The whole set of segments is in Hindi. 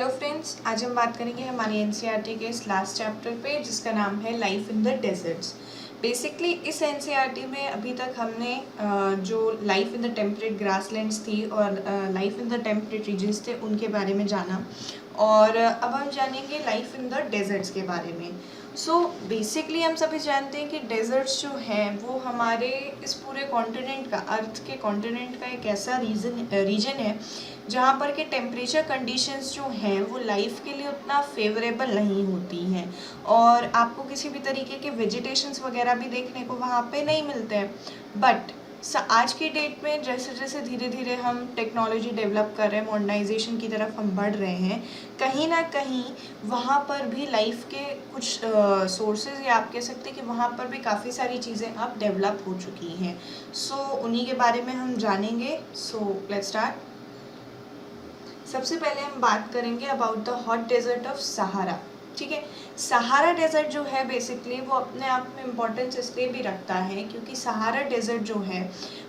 हेलो फ्रेंड्स, आज हम बात करेंगे हमारी एनसीईआरटी के इस लास्ट चैप्टर पे जिसका नाम है life in the deserts. Basically इस एनसीईआरटी में अभी तक हमने जो life in the temperate grasslands थी और life in the temperate regions थे उनके बारे में जाना, और अब हम जानेंगे लाइफ इन द डेजर्ट्स के बारे में। सो बेसिकली हम सभी जानते हैं कि डेजर्ट्स जो हैं वो हमारे इस पूरे कॉन्टिनेंट का, अर्थ के कॉन्टिनेंट का एक ऐसा रीजन है जहाँ पर के टेम्परेचर कंडीशंस जो हैं वो लाइफ के लिए उतना फेवरेबल नहीं होती हैं, और आपको किसी भी तरीके के वेजिटेशंस वगैरह भी देखने को वहाँ पे नहीं मिलते हैं। बट आज की डेट में जैसे जैसे धीरे धीरे हम टेक्नोलॉजी डेवलप कर रहे हैं, मॉडर्नाइजेशन की तरफ हम बढ़ रहे हैं, कहीं ना कहीं वहाँ पर भी लाइफ के कुछ सोर्सेज, या आप कह सकते हैं कि वहाँ पर भी काफ़ी सारी चीज़ें अब डेवलप हो चुकी हैं। सो उन्हीं के बारे में हम जानेंगे। So let's start. सबसे पहले हम बात करेंगे about the hot desert of Sahara. ठीक है, सहारा डेजर्ट जो है बेसिकली वो अपने आप में इम्पोर्टेंस इसलिए भी रखता है क्योंकि सहारा डेजर्ट जो है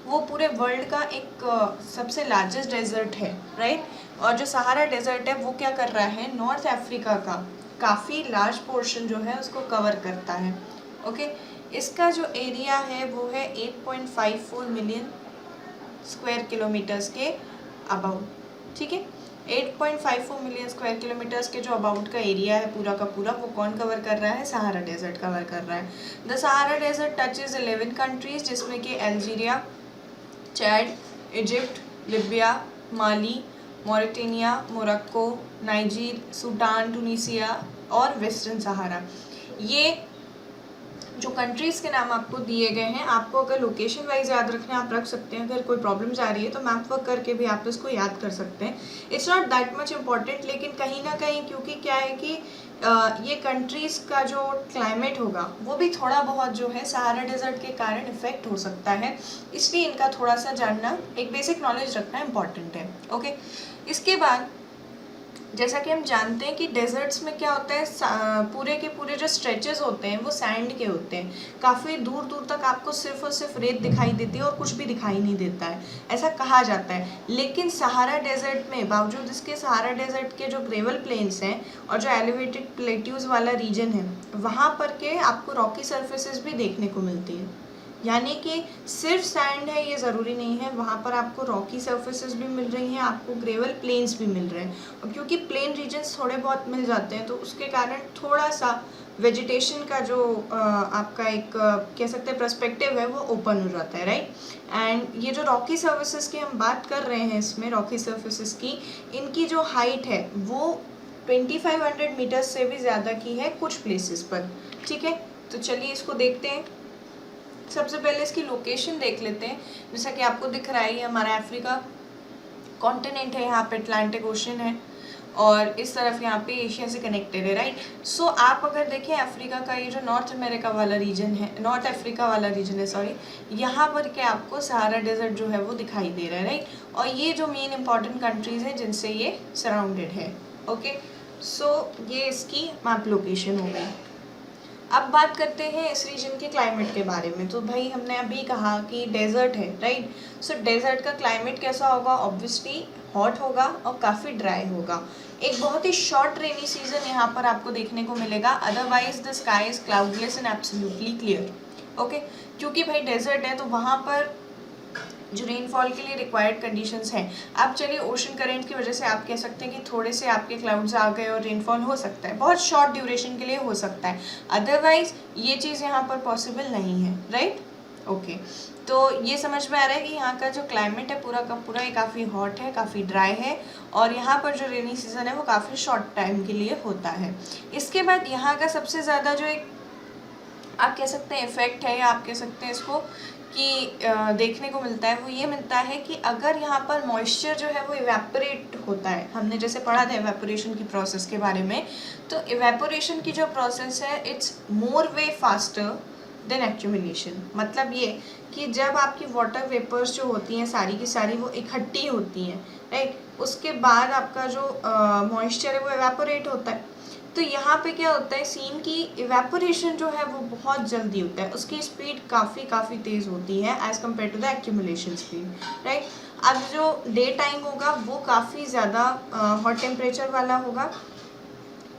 वो पूरे वर्ल्ड का एक सबसे लार्जेस्ट डेजर्ट है, राइट। और जो सहारा डेजर्ट है वो क्या कर रहा है, नॉर्थ अफ्रीका का काफ़ी लार्ज पोर्शन जो है उसको कवर करता है। ओके, इसका जो एरिया है वो है 8.54 मिलियन स्क्वायर किलोमीटर्स के अबाउट। ठीक है, 8.54 मिलियन स्क्वायर किलोमीटर्स के जो अबाउट का एरिया है पूरा का पूरा, वो कौन कवर कर रहा है, सहारा डेजर्ट कवर कर रहा है। The Sahara desert touches 11 countries जिसमें कि Algeria, Chad, Egypt, Libya, Mali, Mauritania, Morocco, Niger, Sudan, Tunisia और वेस्टर्न सहारा। ये जो कंट्रीज़ के नाम आपको दिए गए हैं, आपको अगर लोकेशन वाइज याद रखना है आप रख सकते हैं, अगर कोई प्रॉब्लम्स आ रही है तो मैप वर्क करके भी आप इसको याद कर सकते हैं। It's not that much important, लेकिन कहीं ना कहीं क्योंकि क्या है कि ये कंट्रीज़ का जो क्लाइमेट होगा वो भी थोड़ा बहुत जो है सहारा डेजर्ट के कारण इफेक्ट हो सकता है, इसलिए इनका थोड़ा सा जानना, एक बेसिक नॉलेज रखना इम्पॉर्टेंट है। ओके, इसके बाद जैसा कि हम जानते हैं कि डेजर्ट्स में क्या होता है, पूरे के पूरे जो स्ट्रेचेस होते हैं वो सैंड के होते हैं, काफ़ी दूर दूर तक आपको सिर्फ और सिर्फ रेत दिखाई देती है और कुछ भी दिखाई नहीं देता है, ऐसा कहा जाता है। लेकिन सहारा डेजर्ट में, बावजूद इसके सहारा डेजर्ट के जो ग्रेवल प्लेन्स हैं और जो एलिवेटेड प्लेट्यूज वाला रीजन है वहाँ पर के आपको रॉकी सर्फेसेस भी देखने को मिलती है। यानी कि सिर्फ सैंड है ये ज़रूरी नहीं है, वहाँ पर आपको रॉकी सर्फेसेस भी मिल रही हैं, आपको ग्रेवल प्लेन्स भी मिल रहे हैं। और क्योंकि प्लेन रीजन्स थोड़े बहुत मिल जाते हैं तो उसके कारण थोड़ा सा वेजिटेशन का जो आपका एक कह सकते हैं पर्सपेक्टिव है वो ओपन हो जाता है, राइट। एंड ये जो रॉकी सर्फेसेस की हम बात कर रहे हैं, इसमें रॉकी सर्फेसेस की, इनकी जो हाइट है वो 2500 मीटर्स से भी ज़्यादा की है कुछ प्लेसेस पर। ठीक है, तो चलिए इसको देखते हैं। सबसे पहले इसकी लोकेशन देख लेते हैं। जैसा कि आपको दिख रहा है ये हमारा अफ्रीका कॉन्टिनेंट है, यहाँ पे अटलांटिक ओशन है और इस तरफ यहाँ पे एशिया से कनेक्टेड है, राइट। सो आप अगर देखें अफ्रीका का ये जो नॉर्थ अमेरिका वाला रीजन है, नॉर्थ अफ्रीका वाला रीजन है सॉरी, यहाँ पर क्या आपको सहारा डेजर्ट जो है वो दिखाई दे रहा है, राइट। और ये जो मेन इंपॉर्टेंट कंट्रीज हैं जिनसे ये सराउंडेड है। ओके, सो ये इसकी मैप लोकेशन हो गई। अब बात करते हैं इस रीजन के क्लाइमेट के बारे में। तो भाई हमने अभी कहा कि डेजर्ट है, राइट। सो डेजर्ट का क्लाइमेट कैसा होगा, ऑब्वियसली हॉट होगा और काफ़ी ड्राई होगा। एक बहुत ही शॉर्ट रेनी सीजन यहाँ पर आपको देखने को मिलेगा, otherwise the sky is cloudless and absolutely clear. Okay, क्योंकि भाई डेजर्ट है तो वहाँ पर जो रेनफॉल के लिए रिक्वायर्ड कंडीशंस हैं, अब चलिए ओशन करंट की वजह से आप कह सकते हैं कि थोड़े से आपके क्लाउड्स आ गए और रेनफॉल हो सकता है, बहुत शॉर्ट ड्यूरेशन के लिए हो सकता है, अदरवाइज ये चीज़ यहाँ पर पॉसिबल नहीं है, राइट। ओके, तो ये समझ में आ रहा है कि यहाँ का जो क्लाइमेट है पूरा का पूरा ये काफ़ी हॉट है, काफ़ी ड्राई है, और यहाँ पर जो रेनी सीजन है वो काफ़ी शॉर्ट टाइम के लिए होता है। इसके बाद यहाँ का सबसे ज़्यादा जो एक आप कह सकते हैं इफेक्ट है, या आप कह सकते हैं इसको कि देखने को मिलता है, वो ये मिलता है कि अगर यहाँ पर मॉइस्चर जो है वो इवेपोरेट होता है, हमने जैसे पढ़ा था इवेपोरेशन की प्रोसेस के बारे में, तो इवेपोरेशन की जो प्रोसेस है it's more way faster than accumulation. मतलब ये कि जब आपकी वाटर वेपर्स जो होती हैं सारी की सारी वो इकट्ठी होती हैं, राइट, उसके बाद आपका जो मॉइस्चर है वो इवेपोरेट होता है, तो यहाँ पे क्या होता है, सीन की इवेपोरेशन जो है वो बहुत जल्दी होता है, उसकी स्पीड काफ़ी तेज़ होती है as compare to the accumulation speed, right. अब जो डे टाइम होगा वो काफ़ी ज़्यादा हॉट टेम्परेचर वाला होगा,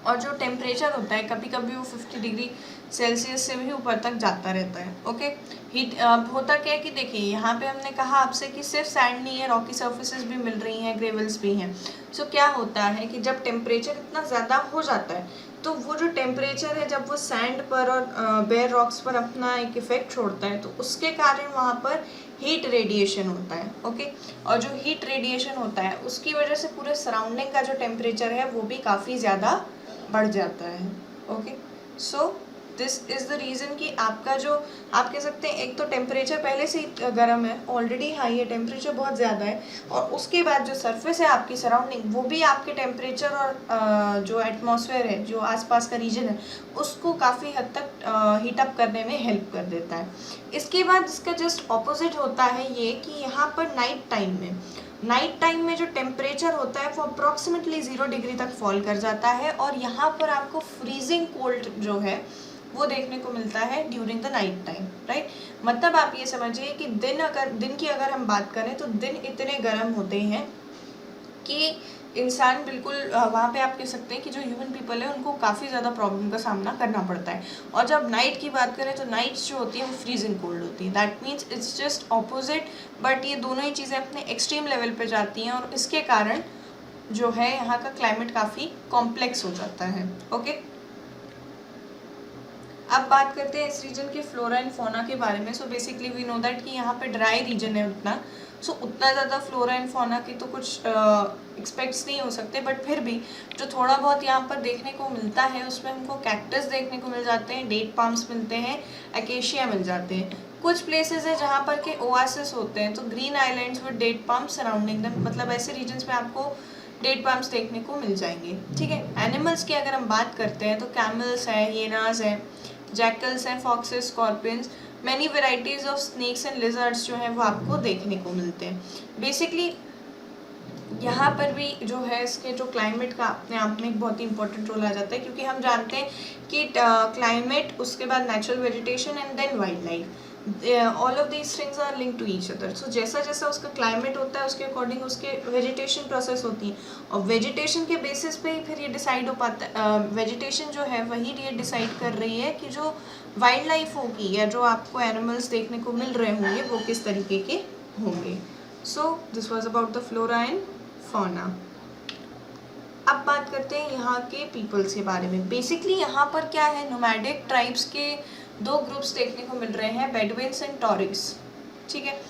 और जो टेम्परेचर होता है कभी कभी वो 50 डिग्री सेल्सियस से भी ऊपर तक जाता रहता है। ओके, हीट होता क्या है कि देखिए यहाँ पे हमने कहा आपसे कि सिर्फ सैंड नहीं है, रॉकी सर्फेसिस भी मिल रही हैं, ग्रेवल्स भी हैं। सो क्या होता है कि जब टेम्परेचर इतना ज़्यादा हो जाता है तो वो जो टेम्परेचर है जब वो सैंड पर और बेयर रॉक्स पर अपना एक इफेक्ट छोड़ता है तो उसके कारण वहाँ पर हीट रेडिएशन होता है। ओके, और जो हीट रेडिएशन होता है उसकी वजह से पूरे सराउंडिंग का जो टेम्परेचर है वो भी काफ़ी ज़्यादा बढ़ जाता है। Okay, so this is the reason कि आपका जो आप कह सकते हैं एक तो टेम्परेचर पहले से ही गर्म है, ऑलरेडी हाई है, टेम्परेचर बहुत ज़्यादा है, और उसके बाद जो सरफेस है आपकी सराउंडिंग वो भी आपके टेम्परेचर और जो एटमॉस्फेयर है, जो आसपास का रीजन है, उसको काफ़ी हद तक हीट अप करने में हेल्प कर देता है। इसके बाद इसका जस्ट ऑपोजिट होता है ये कि यहाँ पर नाइट टाइम में जो टेम्परेचर होता है वो अप्रॉक्सीमेटली 0 डिग्री तक फॉल कर जाता है, और यहाँ पर आपको फ्रीजिंग कोल्ड जो है वो देखने को मिलता है during the night time, right. मतलब आप ये समझिए कि दिन की अगर हम बात करें तो दिन इतने गर्म होते हैं कि इंसान बिल्कुल वहाँ पे आप कह सकते हैं कि जो ह्यूमन पीपल है उनको काफ़ी ज़्यादा प्रॉब्लम का सामना करना पड़ता है। और जब नाइट की बात करें तो नाइट्स जो होती है वो फ्रीजिंग कोल्ड होती है। That means it's just opposite, but ये दोनों ही चीज़ें अपने एक्सट्रीम लेवल पे जाती हैं, और इसके कारण जो है यहाँ का क्लाइमेट काफ़ी कॉम्प्लेक्स हो जाता है। ओके, अब बात करते हैं इस रीजन के फ्लोरा एंड फौना के बारे में। So basically we know that कि यहाँ पे ड्राई रीजन है उतना, सो उतना ज़्यादा फ्लोरा एंड फौना की तो कुछ एक्सपेक्ट्स नहीं हो सकते, बट फिर भी जो थोड़ा बहुत यहाँ पर देखने को मिलता है उसमें हमको कैक्टस देखने को मिल जाते हैं, डेट पाम्स मिलते हैं, एकेशिया मिल जाते हैं। कुछ प्लेसेस है जहाँ पर के ओआसिस होते हैं, तो green islands with date palms surrounding them, मतलब ऐसे रीजन्स में आपको डेट पाम्स देखने को मिल जाएंगे। ठीक है, एनिमल्स की अगर हम बात करते हैं तो कैमल्स हैं, हिएनास हैं, जैकल्स हैं, foxes, scorpions, many varieties of snakes and lizards जो हैं वो आपको देखने को मिलते हैं। बेसिकली यहाँ पर भी जो है इसके जो क्लाइमेट का अपने आप में एक बहुत ही इंपॉर्टेंट रोल आ जाता है, क्योंकि हम जानते हैं कि क्लाइमेट, उसके बाद natural vegetation and then wild life, all of these things are link to each other. So जैसा जैसा उसका क्लाइमेट होता है उसके अकॉर्डिंग उसके वेजिटेशन प्रोसेस होती है, और वेजिटेशन के बेसिस पे ही फिर ये डिसाइड हो पाता है, वेजिटेशन जो है वही ये डिसाइड कर रही है कि जो वाइल्ड लाइफ होगी या जो आपको एनिमल्स देखने को मिल रहे होंगे वो किस तरीके के होंगे। So this was about the flora and fauna. अब बात करते हैं यहाँ के पीपल्स के बारे में। बेसिकली यहाँ पर क्या है, नोमैडिक ट्राइब्स के दो ग्रुप्स देखने को मिल रहे हैं, बेडुइन्स एंड टॉरिक्स। ठीक है,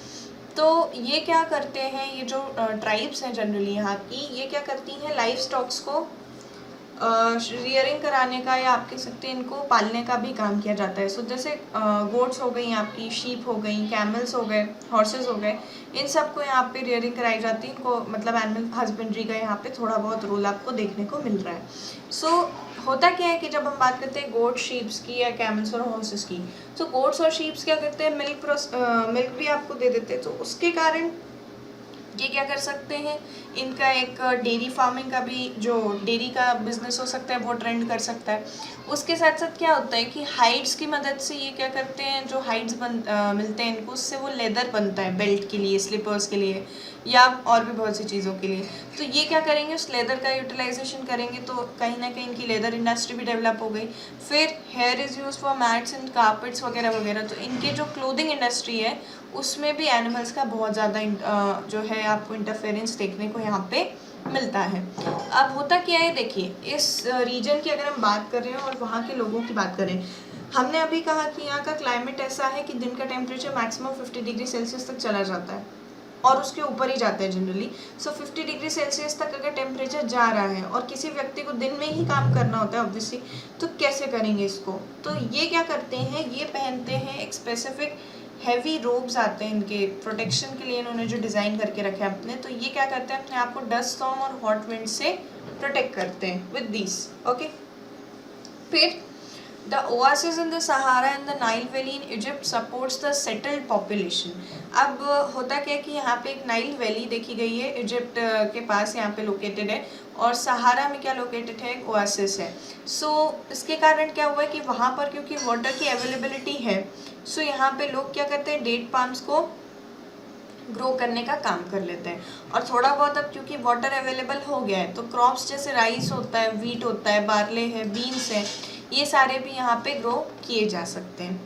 तो ये क्या करते हैं, ये जो ट्राइब्स हैं जनरली यहाँ की, ये क्या करती हैं, लाइफ स्टॉक्स को रियरिंग कराने का या आप कह सकते हैं इनको पालने का भी काम किया जाता है। सो जैसे गोट्स हो गई आपकी, शीप हो गई, कैमल्स हो गए, हॉर्सेस हो गए, इन सबको यहाँ पे रियरिंग कराई जाती है। इनको मतलब एनिमल हस्बेंड्री का यहाँ पे थोड़ा बहुत रोल आपको देखने को मिल रहा है। सो होता क्या है कि जब हम बात करते हैं गोट शीप्स की या कैमल्स और हॉर्सेस की, तो गोट्स और शीप्स क्या करते हैं, मिल्क भी आपको दे देते हैं, तो उसके कारण ये क्या कर सकते हैं, इनका एक डेयरी फार्मिंग का भी, जो डेयरी का बिजनेस हो सकता है वो ट्रेंड कर सकता है। उसके साथ साथ क्या होता है कि हाइड्स की मदद से ये क्या करते हैं, जो हाइड्स मिलते हैं इनको, उससे वो लेदर बनता है बेल्ट के लिए, स्लीपर्स के लिए, या और भी बहुत सी चीज़ों के लिए। तो ये क्या करेंगे, उस लेदर का यूटिलाइजेशन करेंगे, तो कहीं ना कहीं इनकी लेदर इंडस्ट्री भी डेवलप हो गई। फिर here is use for mats and carpets वगैरह वगैरह, तो इनके जो क्लोथिंग इंडस्ट्री है उसमें भी एनिमल्स का बहुत ज़्यादा जो है आपको इंटरफेरेंस देखने को यहाँ पे मिलता है। अब होता क्या है, देखिए इस रीजन की अगर हम बात कर रहे हैं और वहाँ के लोगों की बात करें, हमने अभी कहा कि यहाँ का क्लाइमेट ऐसा है कि दिन का टेम्परेचर मैक्सिमम 50 डिग्री सेल्सियस तक चला जाता है, और उसके ऊपर ही जाता है जनरली। सो 50 डिग्री सेल्सियस तक अगर टेम्परेचर जा रहा है और किसी व्यक्ति को दिन में ही काम करना होता है ऑब्वियसली, तो कैसे करेंगे इसको, तो ये क्या करते हैं, ये पहनते हैं एक स्पेसिफिक हैवी रोब्स आते हैं इनके प्रोटेक्शन के लिए, इन्होंने जो डिज़ाइन करके रखे हैं अपने, तो ये क्या करते हैं, अपने आप को डस्ट स्टॉर्म और हॉट विंड से प्रोटेक्ट करते हैं विद दिस। ओके, फिर The oasis in the Sahara and the Nile Valley in Egypt supports the settled population. अब होता क्या है कि यहाँ पे एक नाइल वैली देखी गई है, इजिप्ट के पास यहाँ पे लोकेटेड है, और सहारा में क्या लोकेटेड है, एक ओएसिस है। सो इसके कारण क्या हुआ है कि वहाँ पर क्योंकि वाटर की अवेलेबिलिटी है, सो यहाँ पे लोग क्या करते हैं, डेट पाम्स को ग्रो करने का काम कर लेते हैं। और थोड़ा बहुत अब क्योंकि वाटर अवेलेबल हो गया है तो क्रॉप्स जैसे राइस होता है, वीट होता है, बार्ले है, बीन्स है, ये सारे भी यहाँ पे ग्रो किए जा सकते हैं।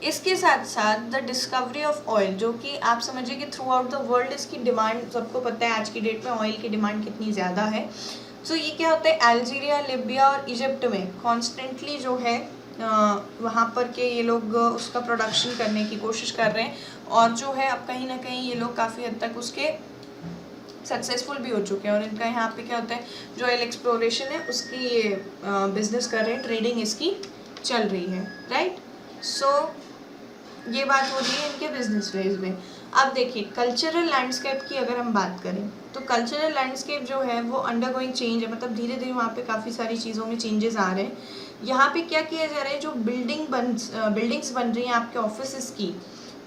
इसके साथ साथ द डिस्कवरी ऑफ ऑयल, जो कि आप समझिए कि थ्रू आउट द वर्ल्ड इसकी डिमांड, सबको पता है आज की डेट में ऑयल की डिमांड कितनी ज़्यादा है। सो ये क्या होता है, अल्जीरिया, लिबिया और इजिप्ट में कॉन्स्टेंटली जो है वहाँ पर के ये लोग उसका प्रोडक्शन करने की कोशिश कर रहे हैं, और जो है अब कहीं ना कहीं ये लोग काफ़ी हद तक उसके सक्सेसफुल भी हो चुके हैं। और इनका यहाँ पे क्या होता है, जो ऑयल एक्सप्लोरेशन है उसकी ये बिजनेस कर रहे हैं, ट्रेडिंग इसकी चल रही है, राइट। सो ये बात हो रही है इनके बिजनेस वेज में। अब देखिए कल्चरल लैंडस्केप की अगर हम बात करें तो कल्चरल लैंडस्केप जो है वो अंडरगोइंग चेंज है, मतलब धीरे धीरे वहाँ पे काफ़ी सारी चीज़ों में चेंजेस आ रहे हैं। यहाँ पे क्या किया जा रहा है, जो बिल्डिंग्स बन रही हैं आपके ऑफिस की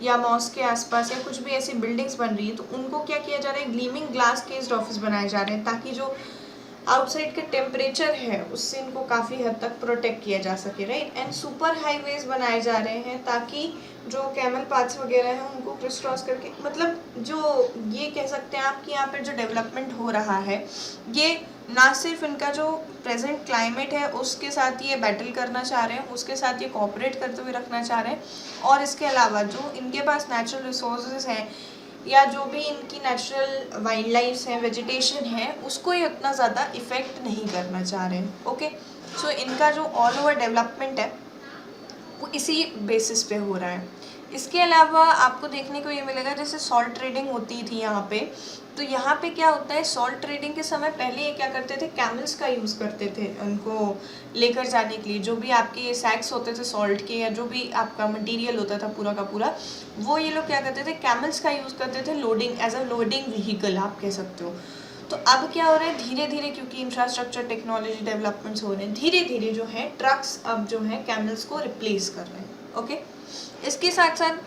या मॉस्क के आसपास या कुछ भी ऐसी बिल्डिंग्स बन रही है, तो उनको क्या किया जा रहा है, ग्लीमिंग ग्लास केस्ड ऑफिस बनाए जा रहे हैं, ताकि जो आउटसाइड का टेम्परेचर है उससे इनको काफ़ी हद तक प्रोटेक्ट किया जा सके, राइट। एंड सुपर हाईवेज बनाए जा रहे हैं ताकि जो कैमल पाथ्स वगैरह हैं उनको क्रिस क्रॉस करके, मतलब जो ये कह सकते हैं आप कि यहाँ पर जो डेवलपमेंट हो रहा है ये ना सिर्फ इनका जो प्रेजेंट क्लाइमेट है उसके साथ ये बैटल करना चाह रहे हैं, उसके साथ ये कोऑपरेट करते हुए रखना चाह रहे हैं, और इसके अलावा जो इनके पास नेचुरल रिसोर्सेज हैं या जो भी इनकी नेचुरल वाइल्ड लाइफ है, वेजिटेशन है, उसको ये उतना ज़्यादा इफ़ेक्ट नहीं करना चाह रहे हैं। ओके, सो इनका जो ऑल ओवर डेवलपमेंट है वो इसी बेसिस पे हो रहा है। इसके अलावा आपको देखने को ये मिलेगा जैसे सॉल्ट ट्रेडिंग होती थी यहाँ पे, तो यहाँ पे क्या होता है, सॉल्ट ट्रेडिंग के समय पहले ये क्या करते थे, कैमल्स का यूज़ करते थे उनको लेकर जाने के लिए। जो भी आपके सैक्स होते थे सॉल्ट के या जो भी आपका मटेरियल होता था पूरा का पूरा, वो ये लोग क्या करते थे, कैमल्स का यूज़ करते थे loading, as a loading vehicle आप कह सकते हो। तो अब क्या हो रहा है, धीरे धीरे क्योंकि इंफ्रास्ट्रक्चर टेक्नोलॉजी डेवलपमेंट्स हो रहे हैं, धीरे धीरे जो है ट्रक्स अब जो है कैमल्स को रिप्लेस कर रहे हैं। ओके, इसके साथ साथ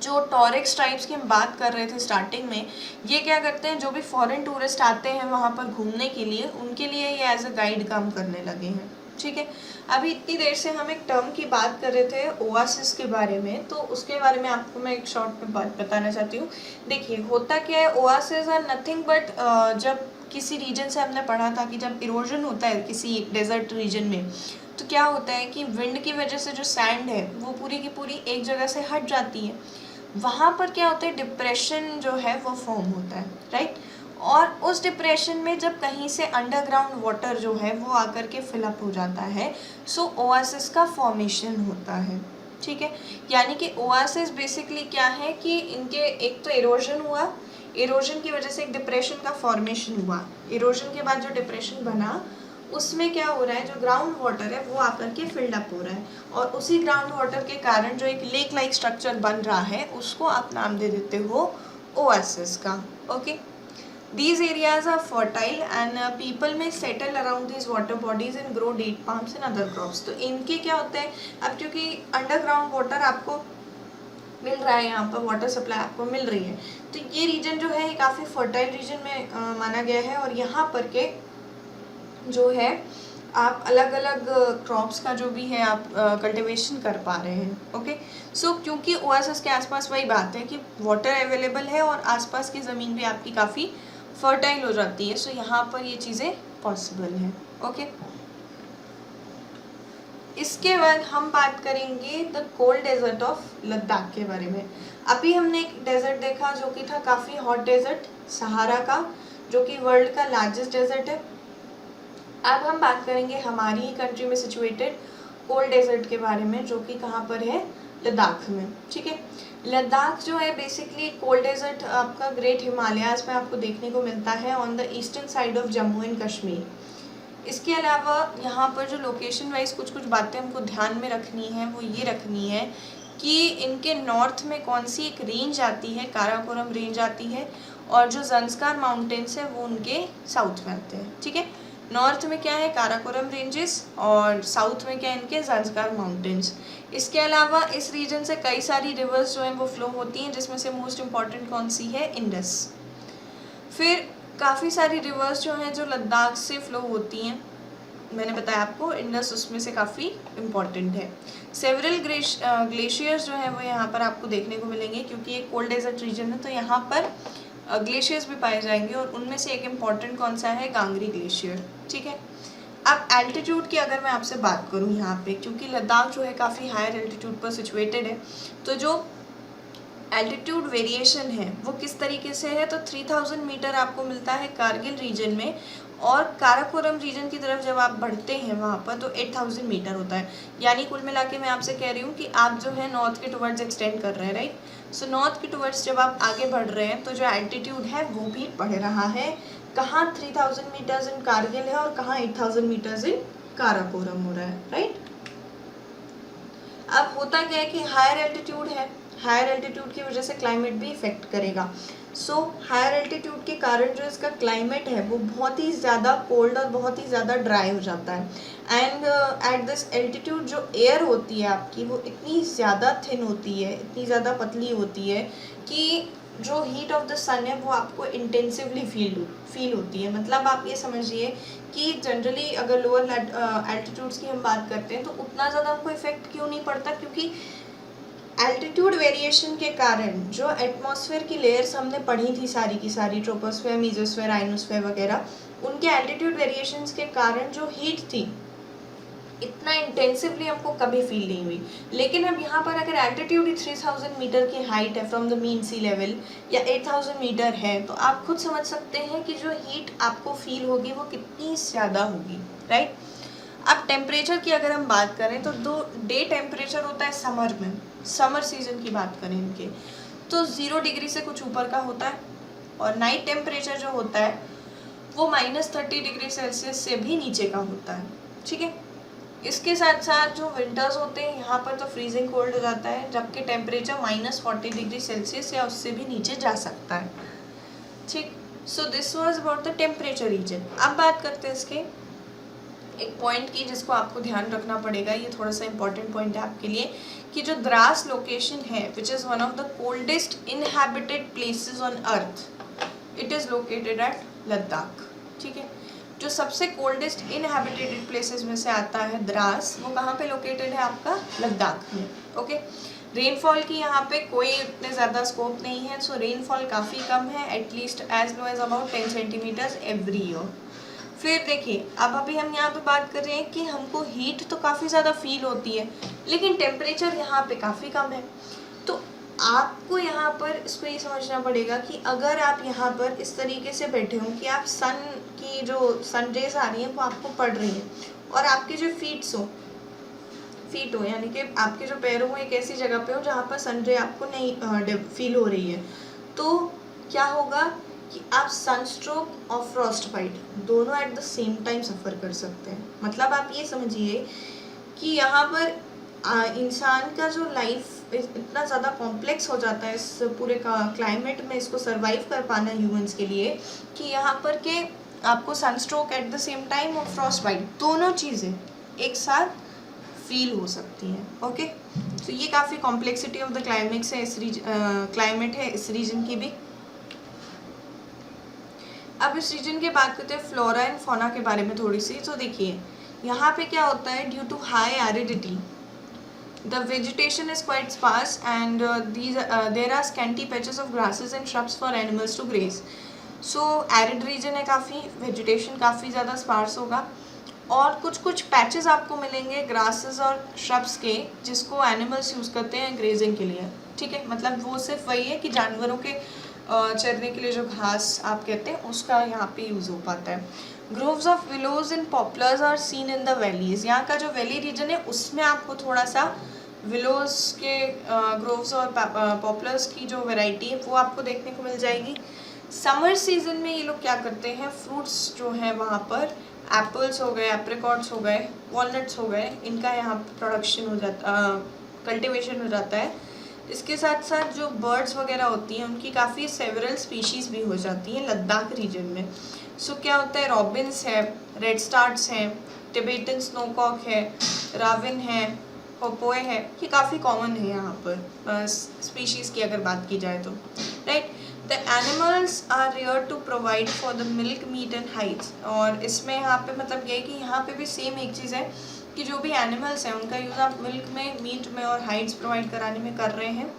जो टॉरिक्स ट्राइब्स की हम बात कर रहे थे स्टार्टिंग में, ये क्या करते हैं, जो भी फॉरेन टूरिस्ट आते हैं वहाँ पर घूमने के लिए, उनके लिए ये एज अ गाइड काम करने लगे हैं, ठीक है। अभी इतनी देर से हम एक टर्म की बात कर रहे थे ओआसिस के बारे में, तो उसके बारे में आपको मैं एक शॉर्ट में बात बताना चाहती हूँ। देखिए होता क्या है, ओआसिस आर नथिंग बट, जब किसी रीजन से हमने पढ़ा था कि जब इरोजन होता है किसी डेजर्ट रीजन में, तो क्या होता है कि विंड की वजह से जो सैंड है वो पूरी की पूरी एक जगह से हट जाती है, वहाँ पर क्या होता है, डिप्रेशन जो है वो फॉर्म होता है, राइट। और उस डिप्रेशन में जब कहीं से अंडरग्राउंड वाटर जो है वो आकर के फिलअप हो जाता है, सो ओआसिस का फॉर्मेशन होता है, ठीक है। यानी कि ओआसिस बेसिकली क्या है कि इनके एक तो इरोजन हुआ, इरोजन की वजह से एक डिप्रेशन का फॉर्मेशन हुआ, इरोजन के बाद जो डिप्रेशन बना उसमें क्या हो रहा है, जो ग्राउंड वाटर है वो आकर के फिल्ड अप हो रहा है, और उसी ग्राउंड वाटर के कारण जो एक लेक लाइक स्ट्रक्चर बन रहा है उसको आप नाम दे देते हो ओएसिस का। Okay, these areas are fertile and people में settle around these water bodies and grow date palms and other crops. तो इनके क्या होता है, अब क्योंकि अंडरग्राउंड वाटर आपको मिल रहा है, यहाँ पर वाटर सप्लाई आपको मिल रही है, तो ये रीजन जो है काफ़ी फर्टाइल रीजन में माना गया है, और यहाँ पर के जो है आप अलग अलग क्रॉप्स का जो भी है आप कल्टीवेशन कर पा रहे हैं। ओके, सो क्योंकि ओएसिस के आसपास वही बात है कि वाटर अवेलेबल है और आसपास की ज़मीन भी आपकी काफ़ी फर्टाइल हो जाती है, सो यहाँ पर ये चीज़ें पॉसिबल हैं। ओके, इसके बाद हम बात करेंगे the cold desert of Ladakh के बारे में। अभी हमने एक डेजर्ट देखा जो कि था काफ़ी हॉट डेजर्ट, सहारा का, जो कि वर्ल्ड का लार्जेस्ट डेजर्ट है। अब हम बात करेंगे हमारी ही कंट्री में सिचुएटेड कोल्ड डेजर्ट के बारे में, जो कि कहाँ पर है, लद्दाख में, ठीक है। लद्दाख जो है बेसिकली कोल्ड डेजर्ट आपका ग्रेट हिमालयाज में आपको देखने को मिलता है on the eastern side of Jammu and Kashmir. इसके अलावा यहाँ पर जो लोकेशन वाइज कुछ कुछ बातें हमको ध्यान में रखनी है वो ये रखनी है कि इनके नॉर्थ में कौन सी एक रेंज आती है, काराकोरम रेंज आती है, और जो जंस्कार माउंटेन्स है वो उनके साउथ में आते हैं, ठीक है। नॉर्थ में क्या है, काराकोरम रेंजेस, और साउथ में क्या है, इनके जंस्कार माउंटेन्स। इसके अलावा इस रीजन से कई सारी रिवर्स जो हैं वो फ्लो होती हैं, जिसमें से मोस्ट इम्पॉर्टेंट कौन सी है, इंडस। फिर काफ़ी सारी रिवर्स जो हैं जो लद्दाख से फ्लो होती हैं, मैंने बताया आपको इंडस उसमें से काफ़ी इम्पॉर्टेंट है। सेवरल ग्लेशियर्स जो है वो यहाँ पर आपको देखने को मिलेंगे, क्योंकि एक कोल्ड डेजर्ट रीजन है तो यहाँ पर ग्लेशियर्स भी पाए जाएंगे, और उनमें से एक इम्पॉर्टेंट कौन सा है, गांगरी ग्लेशियर। ठीक है, अब एल्टीट्यूड की अगर मैं आपसे बात करूँ यहाँ पे, क्योंकि लद्दाख जो है काफ़ी हायर एल्टीट्यूड पर सिचुएटेड है, तो जो एल्टीट्यूड वेरिएशन है वो किस तरीके से है, तो 3000 मीटर आपको मिलता है कारगिल रीजन में, और काराकोरम रीजन की तरफ जब आप बढ़ते हैं वहाँ पर तो 8000 मीटर होता है। यानी कुल मिला के मैं आपसे कह रही हूँ कि आप जो है नॉर्थ के टुवर्ड्स एक्सटेंड कर रहे हैं, राइट। सो नॉर्थ के टुवर्ड्स जब आप आगे बढ़ रहे हैं तो जो एल्टीट्यूड है वो भी बढ़ रहा है। कहाँ 3000 मीटर्स इन कारगिल है और कहाँ 8000 मीटर्स इन काराकोरम हो रहा है, राइट। अब होता क्या है कि हायर एल्टीट्यूड है, हायर एल्टीट्यूड की वजह से क्लाइमेट भी इफेक्ट करेगा। सो हायर एल्टीट्यूड के कारण जो इसका क्लाइमेट है वो बहुत ही ज़्यादा कोल्ड और बहुत ही ज़्यादा ड्राई हो जाता है। एंड एट दिस एल्टीट्यूड जो एयर होती है आपकी वो इतनी ज़्यादा थिन होती है, इतनी ज़्यादा पतली होती है कि जो हीट ऑफ द सन है वो आपको इंटेंसिवली फील होती है। मतलब आप ये समझिए कि जनरली अगर लोअर एल्टीट्यूड्स की हम बात करते हैं तो उतना ज़्यादा हमको इफेक्ट क्यों नहीं पड़ता, क्योंकि एल्टीट्यूड वेरिएशन के कारण जो एटमॉस्फेयर की लेयर्स हमने पढ़ी थी सारी की सारी, ट्रोपोस्फेयर, मीजोस्फेयर, आइनोस्फेयर वगैरह, उनके एल्टीट्यूड वेरिएशंस के कारण जो हीट थी इतना इंटेंसिवली हमको कभी फील नहीं हुई। लेकिन अब यहाँ पर अगर एल्टीट्यूड ही 3000 मीटर की हाइट है from the mean sea level, या 8000 मीटर है, तो आप खुद समझ सकते हैं कि जो हीट आपको फील होगी वो कितनी ज़्यादा होगी, राइट। अब टेम्परेचर की अगर हम बात करें तो दो डे टेम्परेचर होता है समर में, समर सीजन की बात करें इनके, तो 0 डिग्री से कुछ ऊपर का होता है, और नाइट टेम्परेचर जो होता है वो -30 डिग्री सेल्सियस से भी नीचे का होता है। ठीक है, इसके साथ साथ जो विंटर्स होते हैं यहाँ पर तो फ्रीजिंग कोल्ड हो जाता है, जबकि टेम्परेचर -40 डिग्री सेल्सियस या उससे भी नीचे जा सकता है। ठीक, so this was about the temperature region. अब बात करते हैं इसके एक पॉइंट की जिसको आपको ध्यान रखना पड़ेगा, ये थोड़ा सा इंपॉर्टेंट पॉइंट है आपके लिए, कि जो द्रास लोकेशन है which is one of the coldest inhabited places on earth, it is located at Ladakh. ठीक है, जो सबसे कोल्डेस्ट इनहैबिटेड प्लेसेस में से आता है द्रास, वो कहाँ पे लोकेटेड है आपका, लद्दाख में। ओके, रेनफॉल की यहाँ पे कोई इतने ज़्यादा स्कोप नहीं है, सो रेनफॉल काफ़ी कम है, at least as low as about 10 centimetres every year. फिर देखिए, अब अभी हम यहाँ पे बात कर रहे हैं कि हमको हीट तो काफ़ी ज़्यादा फील होती है, लेकिन टेम्परेचर यहाँ पे काफ़ी कम है। तो आपको यहाँ पर इसको ये समझना पड़ेगा कि अगर आप यहाँ पर इस तरीके से बैठे हो कि आप सन की जो सन रेज आ रही हैं वो आपको पड़ रही हैं, और आपके जो फीट हो यानी कि आपके जो पैर हो एक ऐसी जगह पे हो जहाँ पर सन रे आपको नहीं फील हो रही है, तो क्या होगा कि आप सनस्ट्रोक और फ्रॉस्ट बाइट दोनों एट द सेम टाइम सफ़र कर सकते हैं। मतलब आप ये समझिए कि यहाँ पर इंसान का जो लाइफ इतना ज़्यादा कॉम्प्लेक्स हो जाता है इस पूरे का क्लाइमेट में, इसको सरवाइव कर पाना ह्यूमंस के लिए, कि यहाँ पर के आपको sunstroke at the same time और फ्रॉस्ट बाइट दोनों चीज़ें एक साथ फील हो सकती हैं। ओके, तो ये काफ़ी कॉम्प्लेक्सिटी ऑफ द क्लाइमेट है क्लाइमेट है इस रीजन की भी। अब इस रीजन की बात करते हैं फ्लोरा एंड फौना के बारे में थोड़ी सी। तो देखिए यहाँ पे क्या होता है, due to high aridity the vegetation is quite sparse and there are scanty patches of grasses and shrubs for animals to graze. So arid region है काफ़ी, वेजिटेशन काफ़ी ज़्यादा स्पार्स होगा, और कुछ कुछ पैचेस आपको मिलेंगे ग्रासेस और श्रब्स के जिसको एनिमल्स यूज़ करते हैं ग्रेजिंग के लिए। ठीक है, मतलब वो सिर्फ वही है कि जानवरों के चरने के लिए जो घास आप कहते हैं उसका यहाँ पे यूज़ हो पाता है। Groves of willows and poplars are seen in the valleys. यहाँ का जो वैली रीजन है उसमें आपको थोड़ा सा विलोज के ग्रोव्स और पॉपुलर्स की जो वैरायटी है वो आपको देखने को मिल जाएगी। समर सीजन में ये लोग क्या करते हैं, फ्रूट्स जो हैं वहाँ पर एप्पल्स हो गए, एप्रिकॉट्स हो गए, वॉलनट्स हो गए, इनका यहाँ प्रोडक्शन हो जाता, कल्टिवेशन हो जाता है। इसके साथ साथ जो बर्ड्स वगैरह होती हैं उनकी काफ़ी सेवरल स्पीशीज़ भी हो जाती हैं लद्दाख रीजन में। सो क्या होता है, रॉबिन्स है, रेड स्टार्ट्स हैं, टिबेटन स्नोकॉक है, राविन है, पोपोए है, ये काफ़ी कॉमन है यहाँ पर स्पीशीज़ की अगर बात की जाए तो, right. The animals are rare to provide for the milk meat and hides. और इसमें यहाँ पे मतलब ये है कि यहाँ पे भी सेम एक चीज़ है कि जो भी एनिमल्स हैं उनका यूज़ आप मिल्क में, मीट में और हाइड्स प्रोवाइड कराने में कर रहे हैं।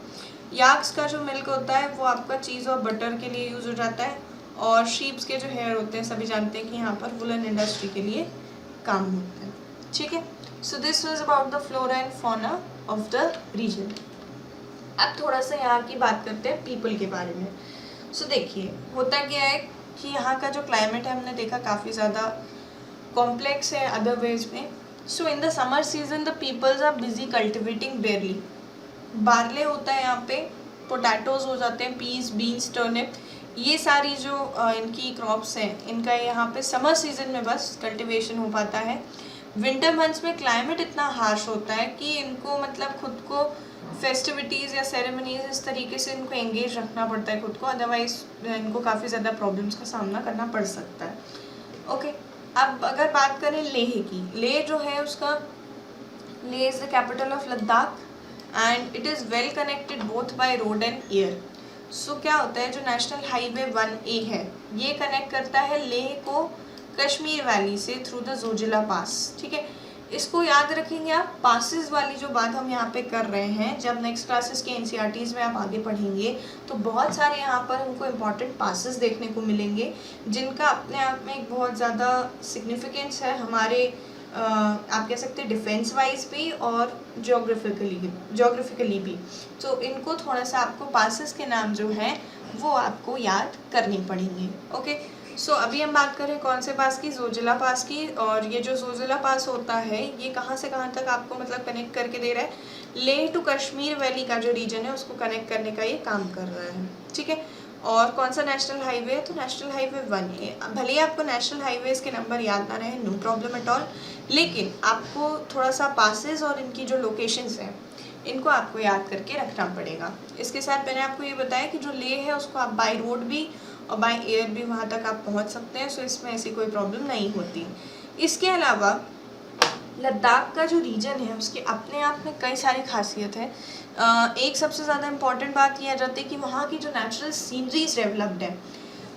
याक्स का जो मिल्क होता है वो आपका चीज़ और बटर के लिए यूज़ हो जाता है, और शीप्स के जो हेयर होते हैं सभी जानते हैं कि यहाँ पर वुलन इंडस्ट्री के लिए काम होता है। ठीक है, so this was about the flora and fauna of the region. अब थोड़ा सा यहाँ की बात करते हैं पीपल के बारे में। सो देखिए होता क्या है कि यहाँ का जो क्लाइमेट है हमने देखा काफ़ी ज़्यादा कॉम्प्लेक्स है अदर वेज में। So in the summer season the peoples are busy cultivating barley. Barley होता है यहाँ पे, पोटैटोज हो जाते हैं, पीस, बीन्स, टर्निप, ये सारी जो इनकी क्रॉप्स हैं इनका यहाँ पे समर सीजन में बस कल्टीवेशन हो पाता है। विंटर मंथ्स में क्लाइमेट इतना हार्श होता है कि इनको मतलब खुद को फेस्टिविटीज़ या सेरेमनीज इस तरीके से इनको एंगेज रखना पड़ता है खुद को, अदरवाइज इनको काफ़ी ज़्यादा प्रॉब्लम्स का सामना करना पड़ सकता है। ओके, अब अगर बात करें लेह की, लेह जो है उसका, Leh is the capital of Ladakh and it is well connected both by road and air. So क्या होता है, जो नेशनल हाईवे 1A है ये कनेक्ट करता है लेह को कश्मीर वैली से थ्रू द जोजिला पास। ठीक है, इसको याद रखेंगे आप। पासिस वाली जो बात हम यहाँ पे कर रहे हैं, जब नेक्स्ट क्लासेस के एनसीईआरटीज़ में आप आगे पढ़ेंगे तो बहुत सारे यहाँ पर हमको इम्पॉर्टेंट पासिस देखने को मिलेंगे जिनका अपने आप में एक बहुत ज़्यादा सिग्निफिकेंस है हमारे आप कह सकते हैं डिफेंस वाइज भी और जोग्राफिकली भी। तो इनको थोड़ा सा आपको पासिस के नाम जो हैं वो आपको याद करने पड़ेंगे। ओके, सो अभी हम बात करें कौन से पास की, जोजिला पास की। और ये जो जोजिला पास होता है ये कहाँ से कहाँ तक आपको मतलब कनेक्ट करके दे रहा है, लेह टू कश्मीर वैली का जो रीजन है उसको कनेक्ट करने का ये काम कर रहा है। ठीक है, और कौन सा नेशनल हाईवे है, तो नेशनल हाईवे 1A। भले ही आपको नेशनल हाईवेज़ के नंबर याद ना रहे, नो प्रॉब्लम एट ऑल, लेकिन आपको थोड़ा सा पासेस और इनकी जो लोकेशंस हैं इनको आपको याद करके रखना पड़ेगा। इसके साथ मैंने आपको ये बताया कि जो लेह है उसको आप बाय रोड भी और बाय एयर भी वहाँ तक आप पहुँच सकते हैं, सो इसमें ऐसी कोई प्रॉब्लम नहीं होती। इसके अलावा लद्दाख का जो रीजन है उसके अपने आप में कई सारी खासियत है। एक सबसे ज़्यादा इम्पॉर्टेंट बात यह आ जाती है कि वहाँ की जो नेचुरल सीनरीज डेवलप्ड है।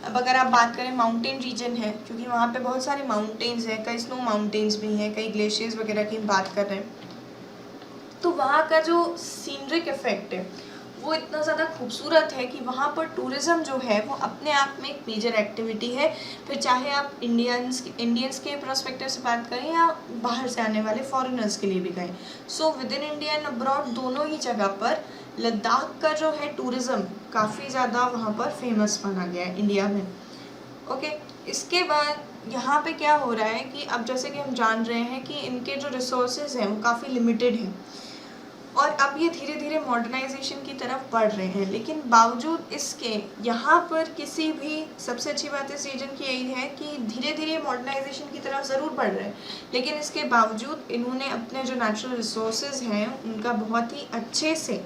अब अगर आप बात करें माउंटेन रीजन है, क्योंकि वहाँ पे बहुत सारे माउंटेन्स हैं, कई स्नो माउंटेन्स भी हैं, कई ग्लेशियर्स वगैरह की बात कर रहे हैं, तो वहाँ का जो सीनरिक इफेक्ट है वो इतना ज़्यादा खूबसूरत है कि वहाँ पर टूरिज़्म जो है वो अपने आप में एक मेजर एक्टिविटी है। फिर चाहे आप इंडियंस के पर्सपेक्टिव से बात करें या बाहर से आने वाले फॉरेनर्स के लिए भी कहें, so with in India and abroad दोनों ही जगह पर लद्दाख का जो है टूरिज़्म काफ़ी ज़्यादा वहाँ पर फेमस माना गया है इंडिया में। ओके, इसके बाद यहाँ पे क्या हो रहा है कि अब जैसे कि हम जान रहे हैं कि इनके जो रिसोर्सेज हैं वो काफ़ी लिमिटेड हैं और अब ये धीरे धीरे मॉडर्नाइजेशन की तरफ बढ़ रहे हैं, लेकिन बावजूद इसके यहाँ पर किसी भी, सबसे अच्छी बात इस रीजन की यही है कि धीरे धीरे मॉडर्नाइजेशन की तरफ ज़रूर बढ़ रहे हैं, लेकिन इसके बावजूद इन्होंने अपने जो नेचुरल रिसोर्सेज हैं उनका बहुत ही अच्छे से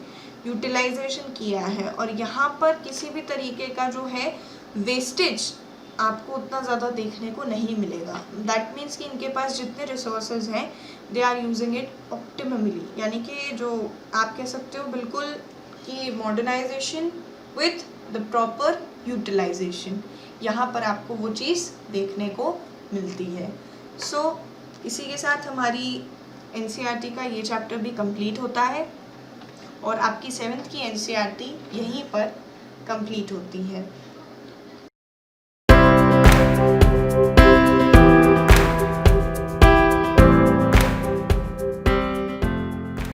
यूटिलाइजेशन किया है और यहाँ पर किसी भी तरीके का जो है वेस्टेज आपको उतना ज़्यादा देखने को नहीं मिलेगा। दैट मीन्स कि इनके पास जितने रिसोर्सेज हैं they are using it optimally, यानी कि जो आप कह सकते हो बिल्कुल कि modernisation with the proper utilisation, यहाँ पर आपको वो चीज़ देखने को मिलती है। सो इसी के साथ हमारी एनसीईआरटी का ये चैप्टर भी कंप्लीट होता है और आपकी 7th की एनसीईआरटी यहीं पर कंप्लीट होती है।